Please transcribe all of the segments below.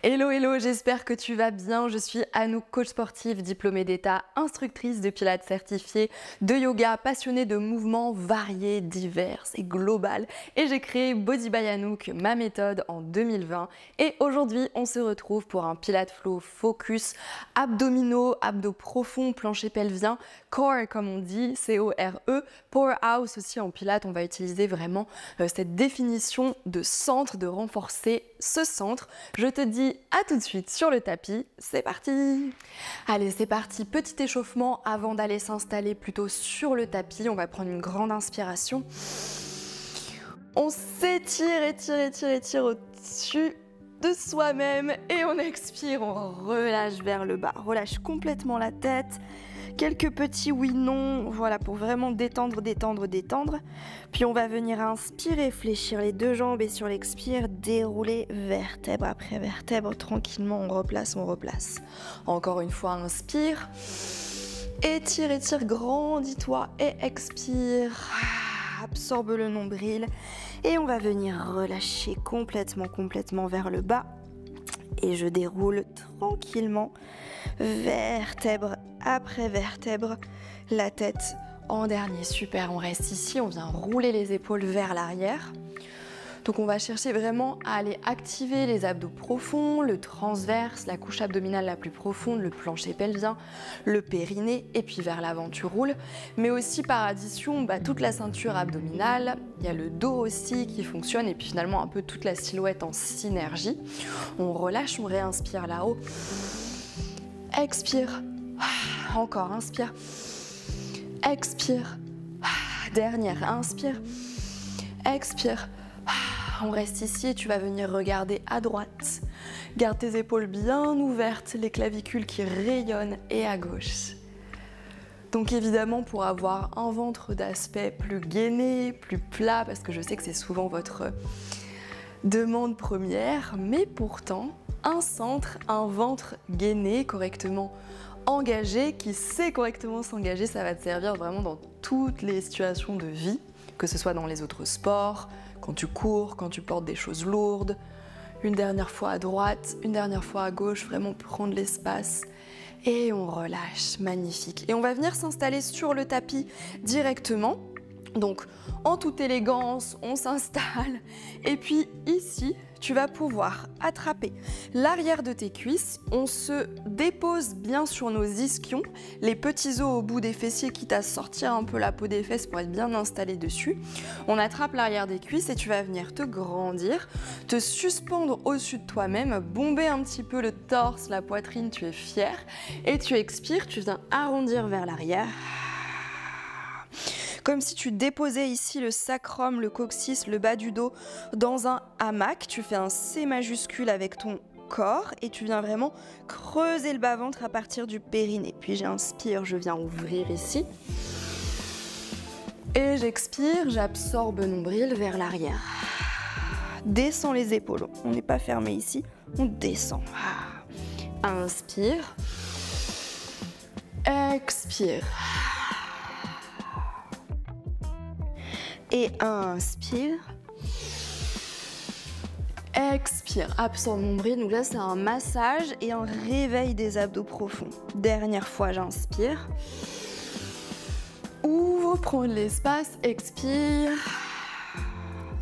Hello, hello, j'espère que tu vas bien. Je suis Anouk, coach sportive, diplômée d'État, instructrice de pilates certifiée, de yoga, passionnée de mouvements variés, divers et global. Et j'ai créé Body by Anouk, ma méthode, en 2020. Et aujourd'hui, on se retrouve pour un Pilates Flow focus, abdominaux, abdos profonds, plancher pelvien, core comme on dit, C-O-R-E, powerhouse aussi en pilates. On va utiliser vraiment cette définition de centre, de renforcer ce centre. Je te dis à tout de suite sur le tapis, c'est parti! Allez, c'est parti, petit échauffement avant d'aller s'installer plutôt sur le tapis. On va prendre une grande inspiration. On s'étire, étire au-dessus de soi-même et on expire, on relâche vers le bas. Relâche complètement la tête. Quelques petits oui-non, voilà, pour vraiment détendre. Puis on va venir inspirer, fléchir les deux jambes et sur l'expire, dérouler vertèbre après vertèbre. Tranquillement, on replace. Encore une fois, inspire. Étire, grandis-toi et expire. Absorbe le nombril. Et on va venir relâcher complètement vers le bas. Et je déroule tranquillement, vertèbre après vertèbre, la tête en dernier. Super, on reste ici, on vient rouler les épaules vers l'arrière. Donc on va chercher vraiment à aller activer les abdos profonds, le transverse, la couche abdominale la plus profonde, le plancher pelvien, le périnée et puis vers l'avant tu roules. Mais aussi par addition, toute la ceinture abdominale, il y a le dos aussi qui fonctionne et puis finalement un peu toute la silhouette en synergie. On relâche, on réinspire là-haut. Expire. Encore, inspire. Expire. Dernière, inspire. Expire. On reste ici et tu vas venir regarder à droite. Garde tes épaules bien ouvertes, les clavicules qui rayonnent et à gauche. Donc évidemment pour avoir un ventre d'aspect plus gainé, plus plat, parce que je sais que c'est souvent votre demande première, mais pourtant un centre, un ventre gainé, correctement engagé, qui sait correctement s'engager, ça va te servir vraiment dans toutes les situations de vie, que ce soit dans les autres sports, quand tu cours, quand tu portes des choses lourdes, une dernière fois à droite, une dernière fois à gauche, vraiment prendre l'espace et on relâche, magnifique. Et on va venir s'installer sur le tapis directement, donc en toute élégance, on s'installe et puis ici, tu vas pouvoir attraper l'arrière de tes cuisses, on se dépose bien sur nos ischions, les petits os au bout des fessiers quitte à sortir un peu la peau des fesses pour être bien installé dessus. On attrape l'arrière des cuisses et tu vas venir te grandir, te suspendre au-dessus de toi-même, bomber un petit peu le torse, la poitrine, tu es fier et tu expires, tu viens arrondir vers l'arrière. Comme si tu déposais ici le sacrum, le coccyx, le bas du dos dans un hamac. Tu fais un C majuscule avec ton corps et tu viens vraiment creuser le bas-ventre à partir du périnée. Puis j'inspire, je viens ouvrir ici. Et j'expire, j'absorbe le nombril vers l'arrière. Descends les épaules, on n'est pas fermé ici, on descend. Inspire. Expire. Et inspire, expire, absorbe mon nombril. Donc là, c'est un massage et un réveil des abdos profonds. Dernière fois, j'inspire. Ouvre, prends de l'espace, expire.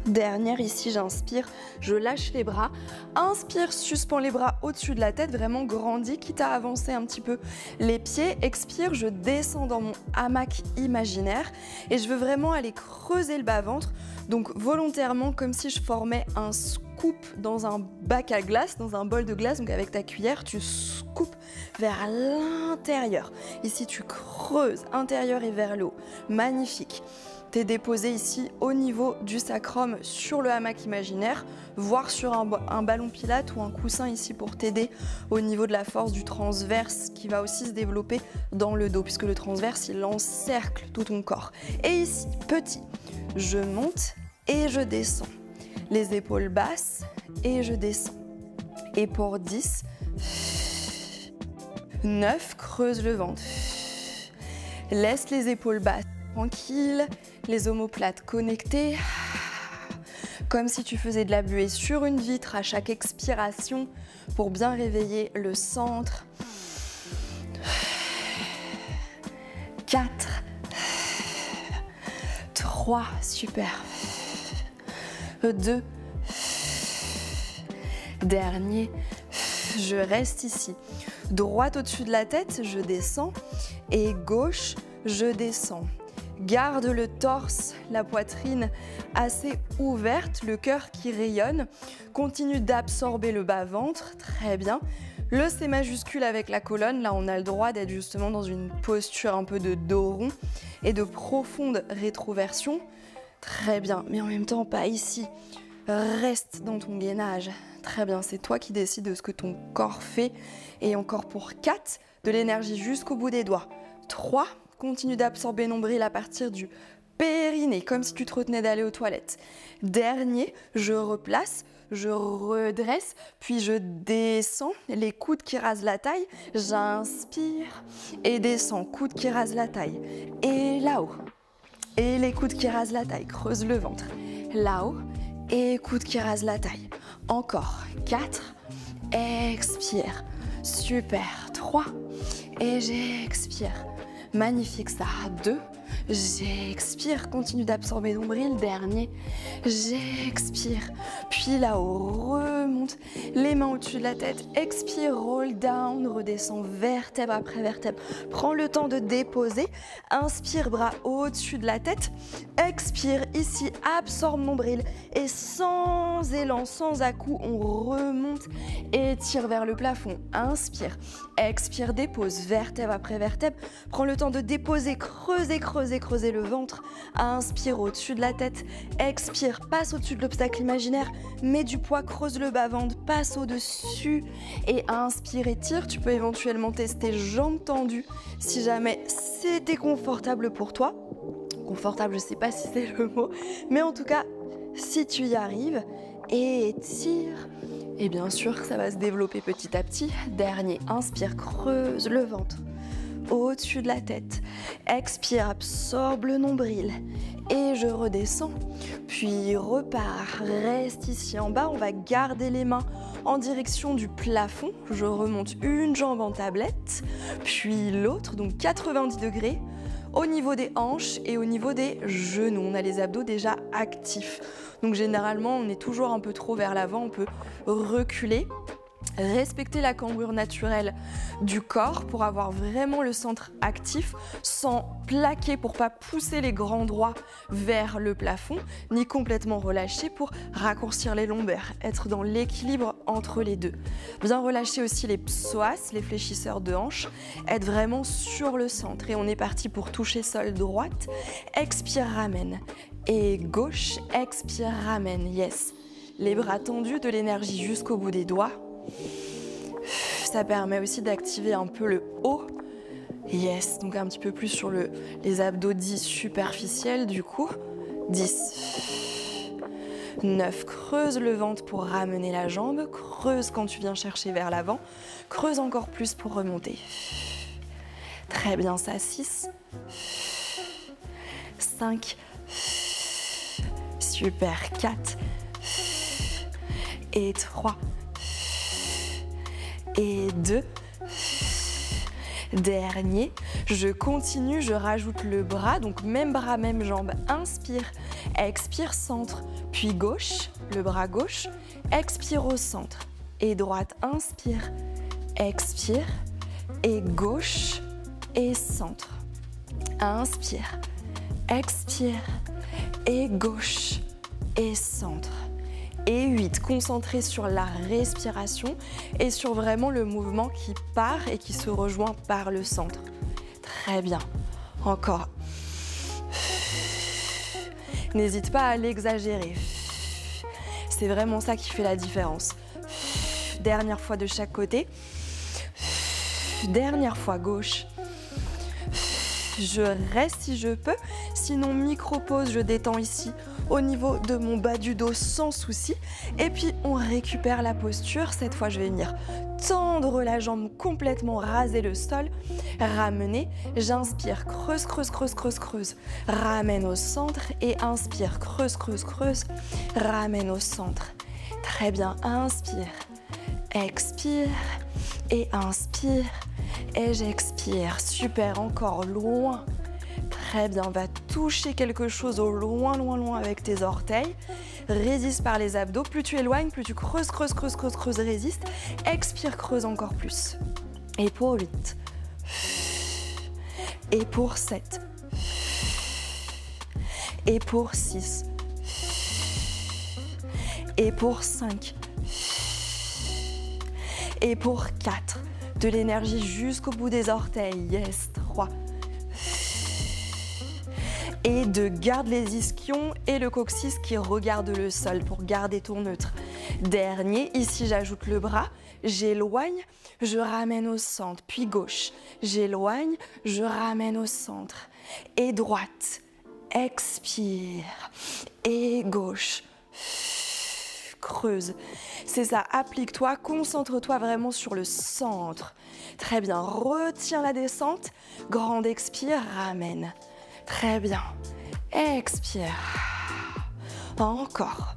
Dernière, ici, j'inspire, je lâche les bras. Inspire, suspends les bras au-dessus de la tête, vraiment grandis, quitte à avancer un petit peu les pieds. Expire, je descends dans mon hamac imaginaire et je veux vraiment aller creuser le bas-ventre. Donc volontairement, comme si je formais un scoop dans un bac à glace, dans un bol de glace. Donc avec ta cuillère, tu scoopes vers l'intérieur. Ici, tu creuses intérieur et vers le haut. Magnifique. T'es déposé ici au niveau du sacrum sur le hamac imaginaire, voire sur un ballon pilate ou un coussin ici pour t'aider au niveau de la force du transverse qui va aussi se développer dans le dos puisque le transverse il encercle tout ton corps. Et ici, petit, je monte et je descends. Les épaules basses et je descends. Et pour 10, 9, creuse le ventre. Laisse les épaules basses tranquilles, les omoplates connectées. comme si tu faisais de la buée sur une vitre à chaque expiration pour bien réveiller le centre. 4, 3, super. 2, dernier, je reste ici. Droite au-dessus de la tête, je descends et gauche, je descends. Garde le torse, la poitrine assez ouverte, le cœur qui rayonne. Continue d'absorber le bas-ventre, très bien. Le C majuscule avec la colonne, là on a le droit d'être justement dans une posture un peu de dos rond et de profonde rétroversion. Très bien, mais en même temps pas ici. Reste dans ton gainage. Très bien, c'est toi qui décides de ce que ton corps fait. Et encore pour 4, de l'énergie jusqu'au bout des doigts. 3, continue d'absorber nombril à partir du périnée, comme si tu te retenais d'aller aux toilettes. Dernier, je replace, je redresse, puis je descends, les coudes qui rasent la taille. J'inspire et descends, coudes qui rasent la taille. Et là-haut. Et les coudes qui rasent la taille, creuse le ventre. Là-haut, et coudes qui rasent la taille. Encore 4, expire. Super, 3, et j'expire. Magnifique ça, 2, j'expire, continue d'absorber nombril, dernier, j'expire, puis là-haut, remonte, les mains au-dessus de la tête, expire, roll down, redescend vertèbre après vertèbre, prends le temps de déposer, inspire, bras au-dessus de la tête, expire, ici, absorbe nombril, et sans élan, sans à-coup, on remonte et tire vers le plafond, inspire, expire, dépose, vertèbre après vertèbre, prends le temps de déposer, creuser, creuser, creuser le ventre. Inspire au-dessus de la tête. Expire, passe au-dessus de l'obstacle imaginaire. Mets du poids, creuse le bas-ventre, passe au-dessus. Et inspire, étire. Tu peux éventuellement tester jambes tendues si jamais c'était confortable pour toi. Confortable, je ne sais pas si c'est le mot. Mais en tout cas, si tu y arrives, étire. Et bien sûr, ça va se développer petit à petit. Dernier, inspire, creuse le ventre. Au-dessus de la tête. Expire, absorbe le nombril. Et je redescends. Puis repars. Reste ici en bas. On va garder les mains en direction du plafond. Je remonte une jambe en tablette. Puis l'autre, donc 90 degrés. Au niveau des hanches et au niveau des genoux. On a les abdos déjà actifs. Donc généralement, on est toujours un peu trop vers l'avant. On peut reculer. Respecter la cambrure naturelle du corps pour avoir vraiment le centre actif sans plaquer pour pas pousser les grands droits vers le plafond ni complètement relâcher pour raccourcir les lombaires, être dans l'équilibre entre les deux. Bien relâcher aussi les psoas, les fléchisseurs de hanches, être vraiment sur le centre et on est parti pour toucher sol droite, expire, ramène et gauche, expire, ramène, yes. Les bras tendus, de l'énergie jusqu'au bout des doigts. Ça permet aussi d'activer un peu le haut. Yes, donc un petit peu plus sur les abdos 10 superficiels du coup. 10. 9, creuse le ventre pour ramener la jambe. Creuse quand tu viens chercher vers l'avant. Creuse encore plus pour remonter. Très bien, ça. 6. 5. Super. 4. Et 3. Et 2, dernier, je continue, je rajoute le bras, donc même bras, même jambe, inspire, expire, centre, puis gauche, le bras gauche, expire au centre, et droite, inspire, expire, et gauche, et centre, inspire, expire, et gauche, et centre. Et 8, concentré sur la respiration et sur vraiment le mouvement qui part et qui se rejoint par le centre. Très bien. Encore. N'hésite pas à l'exagérer. C'est vraiment ça qui fait la différence. Dernière fois de chaque côté. Dernière fois gauche. Je reste si je peux. Sinon, micro-pause, je détends ici au niveau de mon bas du dos sans souci. Et puis on récupère la posture. Cette fois, je vais venir tendre la jambe complètement, raser le sol, ramener. J'inspire, creuse, creuse, creuse, creuse, creuse. Ramène au centre et inspire, creuse, creuse, creuse. Ramène au centre. Très bien, inspire, expire et inspire et j'expire. Super, encore loin. Très bien, va toucher quelque chose au loin, loin, loin avec tes orteils. Résiste par les abdos. Plus tu éloignes, plus tu creuses, creuses, creuses, creuses, creuses, résiste. Expire, creuse encore plus. Et pour 8. Et pour 7. Et pour 6. Et pour 5. Et pour 4. De l'énergie jusqu'au bout des orteils. Yes, 3. Et 2, garde les ischions et le coccyx qui regarde le sol pour garder ton neutre. Dernier, ici j'ajoute le bras, j'éloigne, je ramène au centre, puis gauche. J'éloigne, je ramène au centre. Et droite, expire. Et gauche, creuse. C'est ça, applique-toi, concentre-toi vraiment sur le centre. Très bien, retiens la descente, grande expire, ramène. Très bien, expire. Encore.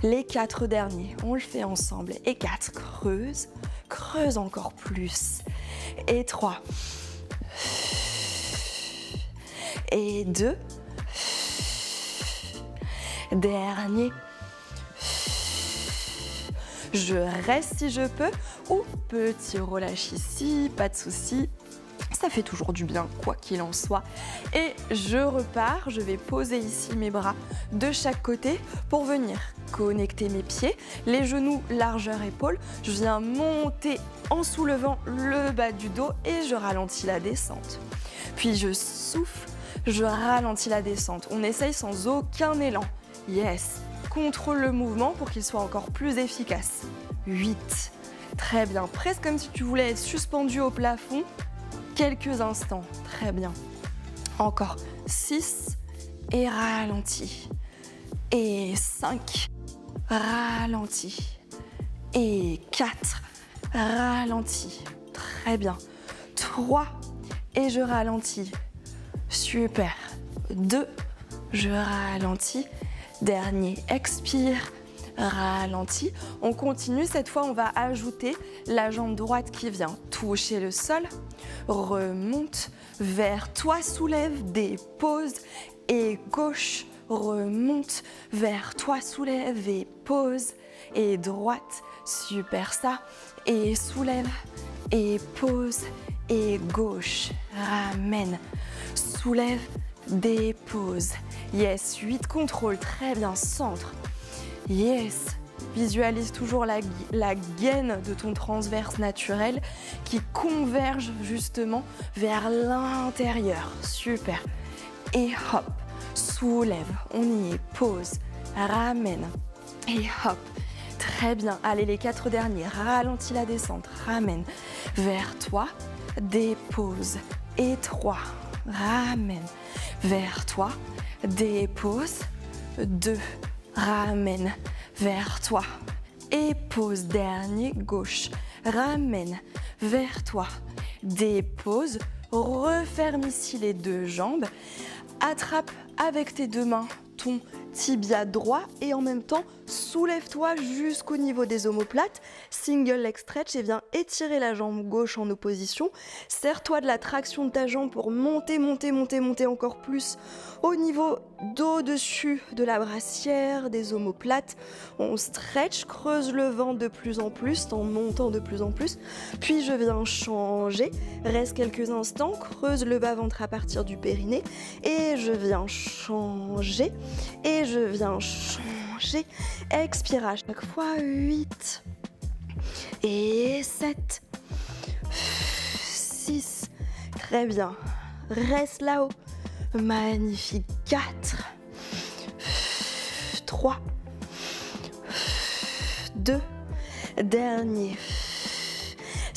Les 4 derniers, on le fait ensemble. Et 4, creuse, creuse encore plus. Et 3. Et 2. Dernier. Je reste si je peux, ou petit relâche ici, pas de souci. Ça fait toujours du bien, quoi qu'il en soit. Et je repars, je vais poser ici mes bras de chaque côté pour venir connecter mes pieds, les genoux largeur épaule. Je viens monter en soulevant le bas du dos et je ralentis la descente. Puis je souffle, je ralentis la descente. On essaye sans aucun élan. Yes, contrôle le mouvement pour qu'il soit encore plus efficace. 8. Très bien, presque comme si tu voulais être suspendu au plafond. Quelques instants, très bien. Encore 6 et ralenti. Et 5, ralenti. Et 4, ralenti. Très bien. 3 et je ralentis. Super. 2, je ralentis. Dernier, expire. Ralenti. On continue, cette fois on va ajouter la jambe droite qui vient toucher le sol, remonte vers toi, soulève, dépose et gauche, remonte vers toi, soulève et pose et droite, super ça, et soulève et pose et gauche, ramène, soulève, dépose, yes, 8 contrôle, très bien, centre. Yes, visualise toujours la gaine de ton transverse naturel qui converge justement vers l'intérieur. Super. Et hop, soulève, on y est, pose, ramène et hop. Très bien, allez les 4 derniers, ralentis la descente, ramène vers toi, dépose et 3, ramène vers toi, dépose, 2, ramène vers toi et pose, dernier, gauche, ramène vers toi, dépose, referme ici les 2 jambes, attrape avec tes 2 mains ton tibia droit et en même temps soulève-toi jusqu'au niveau des omoplates, single leg stretch et viens étirer la jambe gauche en opposition, serre-toi de la traction de ta jambe pour monter, monter, monter, monter encore plus au niveau d'au-dessus de la brassière, des omoplates, on stretch, creuse le ventre de plus en plus en montant de plus en plus, puis je viens changer, reste quelques instants, creuse le bas-ventre à partir du périnée et je viens changer et je viens changer, expire à chaque fois, 8 et 7, 6, très bien, reste là-haut, magnifique, 4, 3, 2, dernier,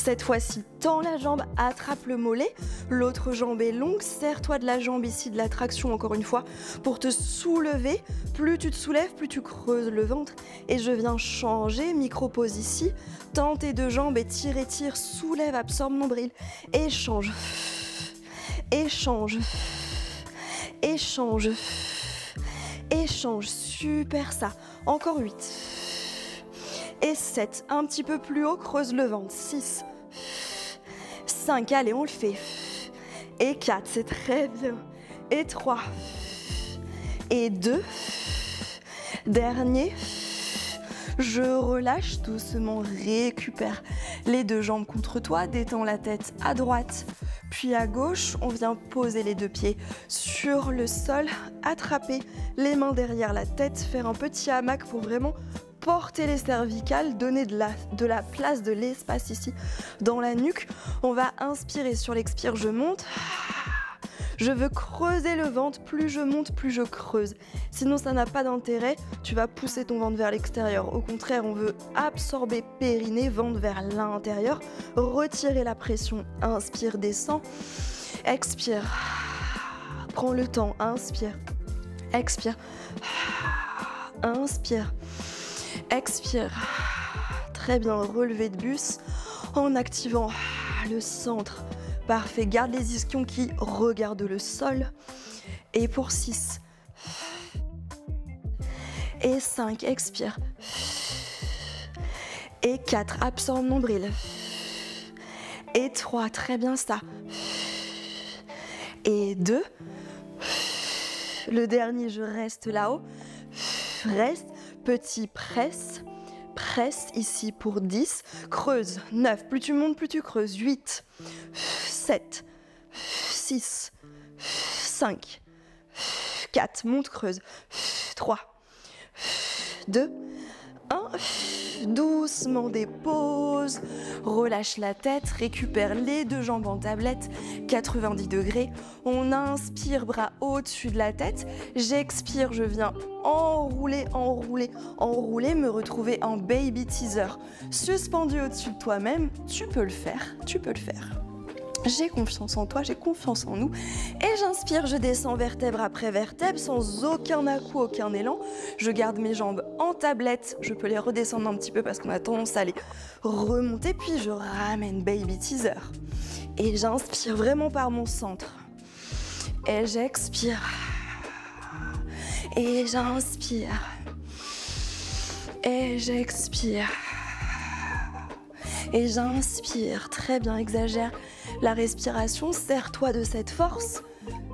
Cette fois-ci, tends la jambe, attrape le mollet. L'autre jambe est longue, serre-toi de la jambe ici, de la traction encore une fois, pour te soulever. Plus tu te soulèves, plus tu creuses le ventre. Et je viens changer, micro-pause ici. Tends tes deux jambes, étire, étire, soulève, absorbe nombril. Échange, échange, échange, échange. Super ça. Encore 8. Et 7, un petit peu plus haut, creuse le ventre. 6, 5, allez, on le fait. Et 4, c'est très bien. Et 3, et 2, dernier. Je relâche doucement, récupère les deux jambes contre toi, détends la tête à droite, puis à gauche. On vient poser les deux pieds sur le sol, attraper les mains derrière la tête, faire un petit hamac pour vraiment porter les cervicales, donner de la place, de l'espace ici dans la nuque. On va inspirer sur l'expire, je monte. Je veux creuser le ventre, plus je monte, plus je creuse. Sinon, ça n'a pas d'intérêt, tu vas pousser ton ventre vers l'extérieur. Au contraire, on veut absorber périnée, ventre vers l'intérieur, retirer la pression. Inspire, descend, expire. Prends le temps, inspire, expire, inspire. Expire. Très bien, relevé de buste en activant le centre. Parfait, garde les ischions qui regardent le sol. Et pour 6. Et 5, expire. Et 4, absorbe nombril. Et 3, très bien ça. Et 2. Le dernier, je reste là-haut. Reste. Petit presse, presse ici pour 10, creuse, 9, plus tu montes, plus tu creuses, 8, 7, 6, 5, 4, monte, creuse, 3, 2, 1, doucement dépose, relâche la tête, récupère les deux jambes en tablette, 90 degrés, on inspire, bras au-dessus de la tête, j'expire, je viens enrouler, enrouler, enrouler, me retrouver en baby teaser, suspendu au-dessus de toi-même, tu peux le faire, tu peux le faire. J'ai confiance en toi, j'ai confiance en nous. Et j'inspire, je descends vertèbre après vertèbre, sans aucun à-coup, aucun élan. Je garde mes jambes en tablette, je peux les redescendre un petit peu parce qu'on a tendance à les remonter, puis je ramène baby teaser. Et j'inspire vraiment par mon centre. Et j'expire. Et j'inspire. Et j'expire. Et j'inspire, très bien, exagère la respiration, serre-toi de cette force.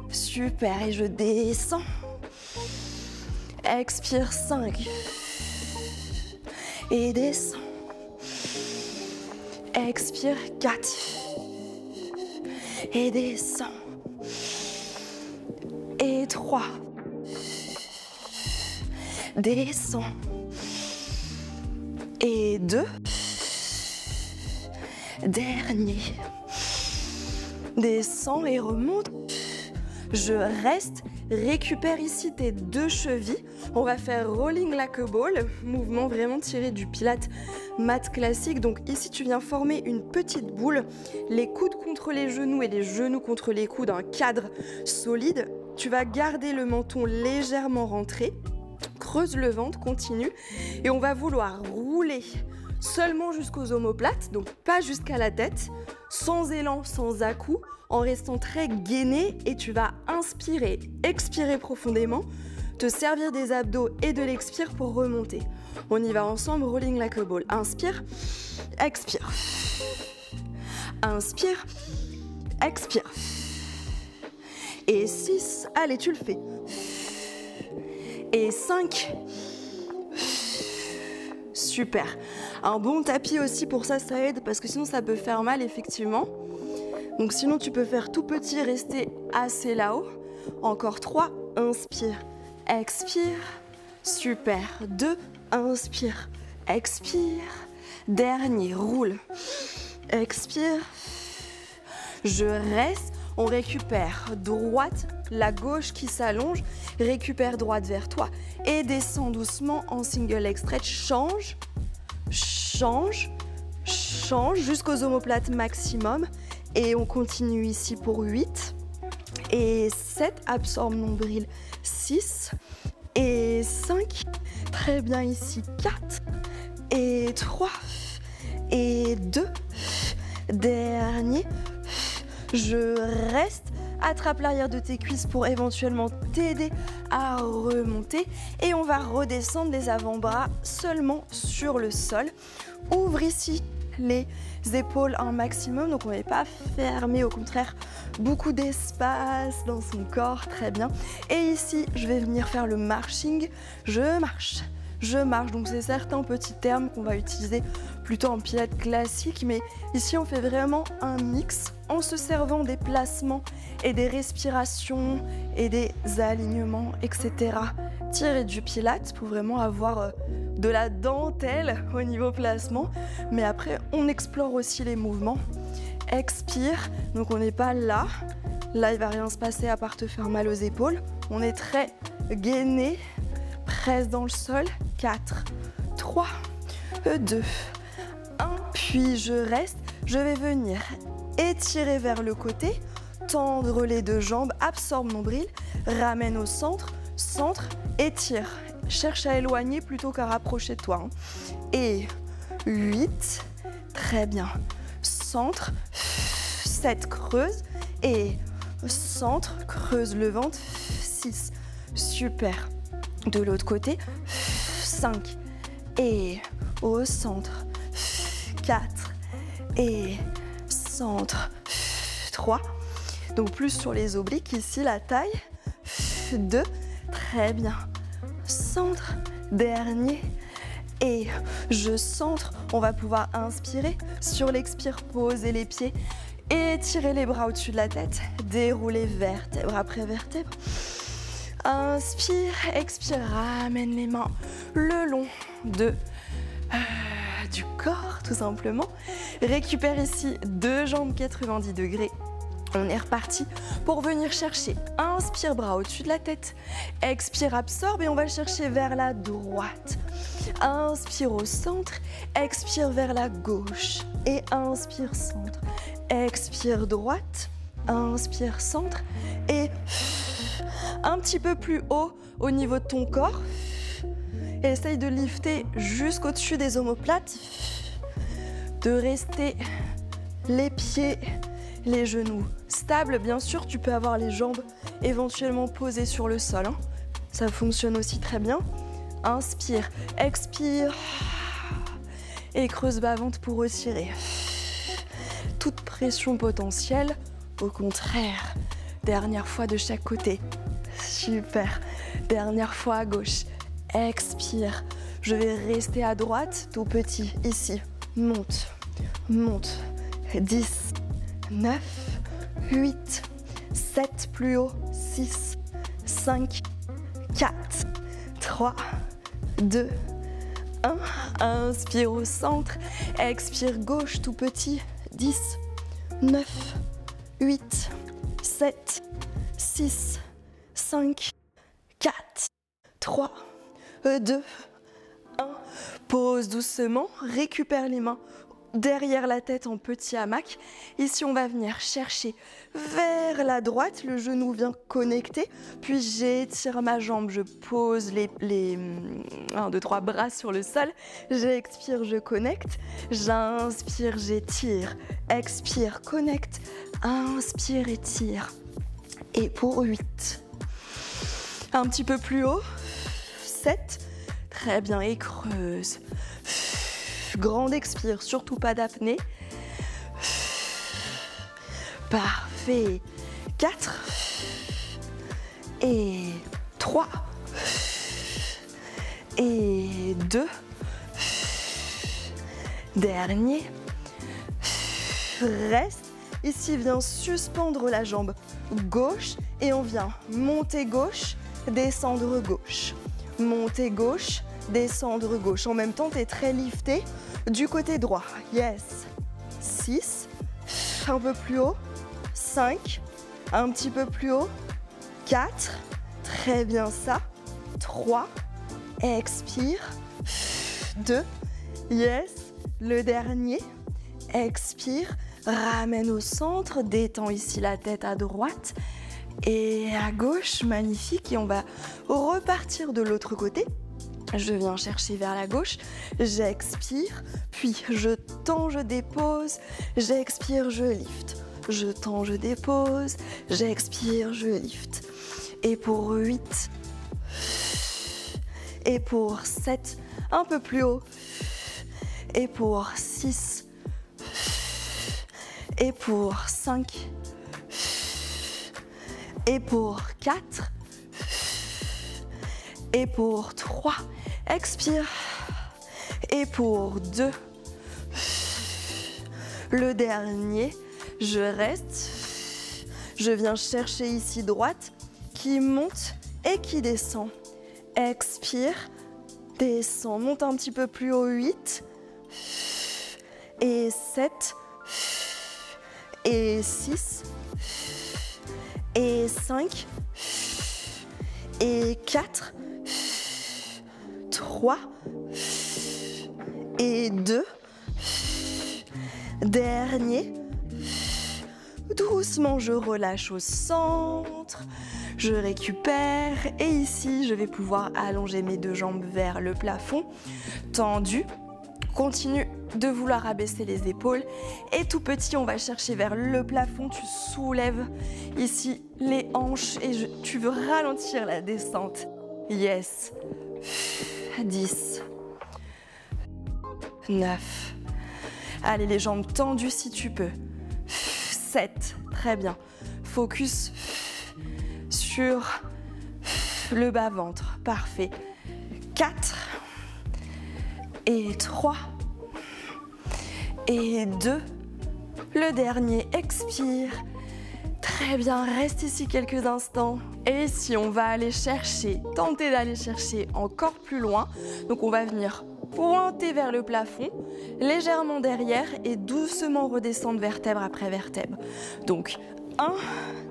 Super, et je descends. Expire 5. Et descends. Expire 4. Et descends. Et 3. Descends. Et 2. Dernier. Descends et remonte. Je reste. Récupère ici tes deux chevilles. On va faire rolling like a ball. Mouvement vraiment tiré du Pilates mat classique. Donc ici, tu viens former une petite boule. Les coudes contre les genoux et les genoux contre les coudes. Un cadre solide. Tu vas garder le menton légèrement rentré. Creuse le ventre, continue. Et on va vouloir rouler seulement jusqu'aux omoplates, donc pas jusqu'à la tête, sans élan, sans à-coup, en restant très gainé, et tu vas inspirer, expirer profondément, te servir des abdos et de l'expire pour remonter. On y va ensemble, rolling like a ball. Inspire, expire. Inspire, expire. Et 6, allez, tu le fais. Et 5. Super. Un bon tapis aussi pour ça, ça aide parce que sinon ça peut faire mal effectivement. Donc sinon tu peux faire tout petit, rester assez là-haut. Encore 3, inspire, expire. Super. 2, inspire, expire. Dernier, roule. Expire. Je reste. On récupère droite, la gauche qui s'allonge, récupère droite vers toi et descend doucement en single leg stretch. Change, change, change. change jusqu'aux omoplates maximum. Et on continue ici pour 8. Et 7, absorbe nombril, 6. Et 5, très bien ici, 4. Et 3. Et 2. Dernier. Je reste. Attrape l'arrière de tes cuisses pour éventuellement t'aider à remonter. Et on va redescendre les avant-bras seulement sur le sol. Ouvre ici les épaules un maximum. Donc on n'est pas fermé, au contraire, beaucoup d'espace dans son corps. Très bien. Et ici, je vais venir faire le marching. Je marche. Je marche, donc c'est certains petits termes qu'on va utiliser plutôt en pilates classique, mais ici on fait vraiment un mix en se servant des placements et des respirations et des alignements, etc. Tirer du pilates pour vraiment avoir de la dentelle au niveau placement, mais après on explore aussi les mouvements. Expire, donc on n'est pas là, là il va rien se passer à part te faire mal aux épaules, on est très gainé. Presse dans le sol, 4, 3, 2, 1, puis je reste, je vais venir étirer vers le côté, tendre les deux jambes, absorbe nombril, ramène au centre, centre, étire, cherche à éloigner plutôt qu'à rapprocher de toi. Et 8, très bien, centre, 7, creuse, et centre, creuse le ventre, 6, super. De l'autre côté, 5 et au centre, 4 et centre, 3. Donc plus sur les obliques, ici la taille, 2, très bien. Centre, dernier et je centre. On va pouvoir inspirer. Sur l'expire, poser les pieds, étirer les bras au-dessus de la tête, dérouler vertèbre après vertèbre. Inspire, expire, ramène les mains le long du corps, tout simplement. Récupère ici deux jambes 90 degrés. On est reparti pour venir chercher. Inspire, bras au-dessus de la tête. Expire, absorbe et on va le chercher vers la droite. Inspire au centre, expire vers la gauche. Et inspire, centre. Expire, droite. Inspire, centre. Et un petit peu plus haut au niveau de ton corps. Et essaye de lifter jusqu'au-dessus des omoplates. De rester les pieds, les genoux stables. Bien sûr, tu peux avoir les jambes éventuellement posées sur le sol. Ça fonctionne aussi très bien. Inspire, expire. Et creuse bas-ventre pour retirer. Toute pression potentielle. Au contraire, dernière fois de chaque côté. Super. Dernière fois à gauche. Expire. Je vais rester à droite, tout petit, ici. Monte, monte. 10, 9, 8, 7, plus haut. 6, 5, 4, 3, 2, 1. Inspire au centre. Expire gauche, tout petit. 10, 9, 8, 7, 6, 5, 4, 3, 2, 1. Pose doucement, récupère les mains derrière la tête en petit hamac. Ici, on va venir chercher vers la droite. Le genou vient connecter. Puis j'étire ma jambe. Je pose les 1, 2, 3 bras sur le sol. J'expire, je connecte. J'inspire, j'étire. Expire, connecte. Inspire, étire. Et pour 8. Un petit peu plus haut. 7. Très bien. Et creuse. Grande expire, surtout pas d'apnée. Parfait. 4. Et 3. Et 2. Dernier. Reste. Ici, viens suspendre la jambe gauche et on vient monter gauche, descendre gauche. Monter gauche, descendre gauche. En même temps, tu es très lifté du côté droit. Yes. 6. Un peu plus haut. 5. Un petit peu plus haut. 4. Très bien ça. 3. Expire. 2. Yes. Le dernier. expire, ramène au centre, détends ici la tête à droite et à gauche, magnifique. Et on va repartir de l'autre côté. Je viens chercher vers la gauche, j'expire, puis je tends, je dépose, j'expire, je lift. Je tends, je dépose, j'expire, je lift. Et pour 8, et pour 7, un peu plus haut, et pour 6, et pour 5, et pour 4, et pour 3, expire, et pour 2, le dernier, je reste, je viens chercher ici droite, qui monte et qui descend, expire, descend, monte un petit peu plus haut, 8, et 7, et 6, et 5, et 4, 3, et 2, dernier, doucement je relâche au centre, je récupère et ici je vais pouvoir allonger mes deux jambes vers le plafond, tendu, continue de vouloir abaisser les épaules et tout petit on va chercher vers le plafond, tu soulèves ici les hanches et tu veux ralentir la descente, yes, 10, 9, allez les jambes tendues si tu peux, 7, très bien, focus sur le bas-ventre, parfait, 4, et 3, et 2, le dernier, expire, très bien, reste ici quelques instants, et ici on va aller chercher, tenter d'aller chercher encore plus loin, donc on va venir pointer vers le plafond, légèrement derrière et doucement redescendre vertèbre après vertèbre. Donc 1,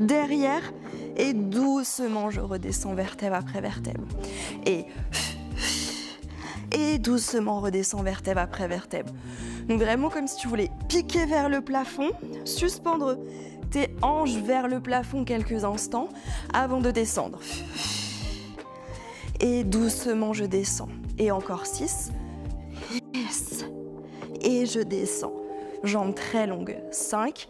derrière et doucement je redescends vertèbre après vertèbre. Et doucement redescends vertèbre après vertèbre. Donc vraiment comme si tu voulais piquer vers le plafond, suspendre tes hanches vers le plafond quelques instants avant de descendre. Et doucement je descends. Et encore 6. Yes. Et je descends. Jambes très longues. 5.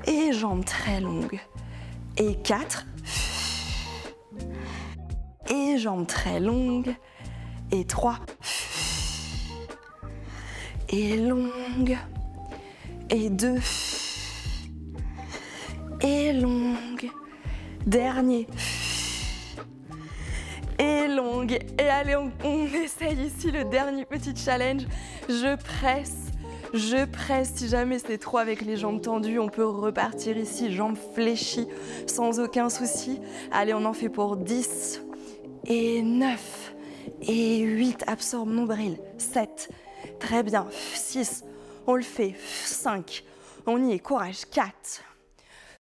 Et jambes très longues. Et 4. Et jambes très longues. Et 3. Et longues. Et 2. Et longues. Dernier. Et longue. Et allez, on essaye ici le dernier petit challenge. Je presse. Si jamais c'est trop avec les jambes tendues, on peut repartir ici, jambes fléchies, sans aucun souci. Allez, on en fait pour 10, et 9, et 8, absorbe nombril, 7, très bien, 6, on le fait, 5, on y est, courage, 4,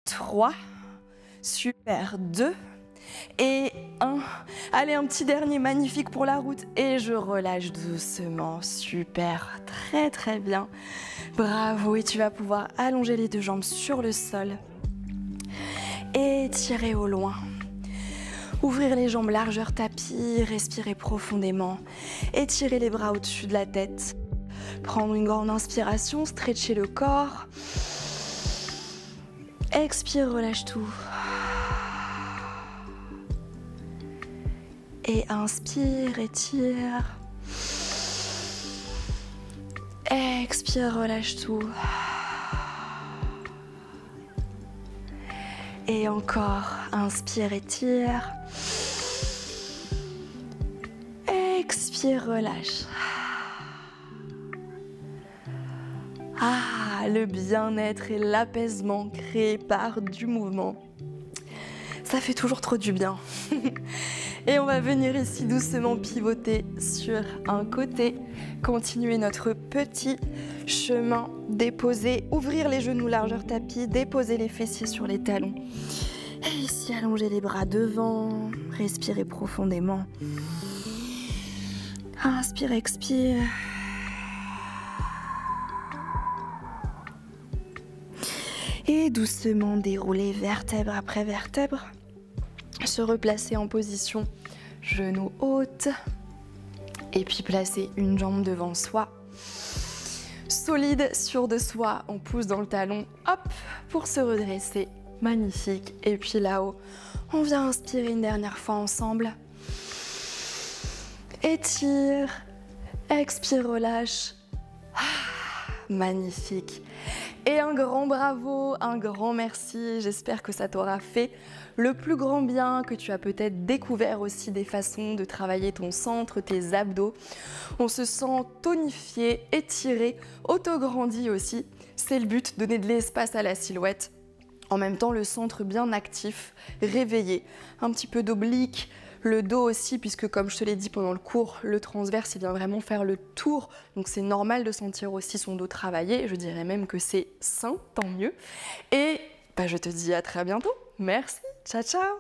3, super, 2, et 1. Allez, un petit dernier magnifique pour la route et je relâche doucement. Super, très très bien. Bravo, et tu vas pouvoir allonger les deux jambes sur le sol et tirer au loin. Ouvrir les jambes largeur tapis, respirer profondément, étirer les bras au-dessus de la tête. Prendre une grande inspiration, stretcher le corps. Expire, relâche tout. Et inspire, étire. Expire, relâche tout. Et encore, inspire, étire. Expire, relâche. Ah, le bien-être et l'apaisement créés par du mouvement. Ça fait toujours trop du bien. Et on va venir ici doucement pivoter sur un côté, continuer notre petit chemin, déposer, ouvrir les genoux largeur tapis, déposer les fessiers sur les talons. Et ici, allonger les bras devant, respirer profondément. Inspire, expire. Et doucement dérouler vertèbre après vertèbre. Se replacer en position genou haute. Et puis placer une jambe devant soi. Solide, sûr de soi, on pousse dans le talon, hop, pour se redresser. Magnifique. Et puis là-haut, on vient inspirer une dernière fois ensemble. Étire, expire, relâche. Magnifique. Et un grand bravo, un grand merci. J'espère que ça t'aura fait le plus grand bien, que tu as peut-être découvert aussi des façons de travailler ton centre, tes abdos. On se sent tonifié, étiré, autograndi aussi. C'est le but, donner de l'espace à la silhouette. En même temps, le centre bien actif, réveillé. Un petit peu d'oblique, le dos aussi, puisque comme je te l'ai dit pendant le cours, le transverse, il vient vraiment faire le tour. Donc c'est normal de sentir aussi son dos travailler. Je dirais même que c'est sain, tant mieux. Et je te dis à très bientôt. Merci, ciao ciao.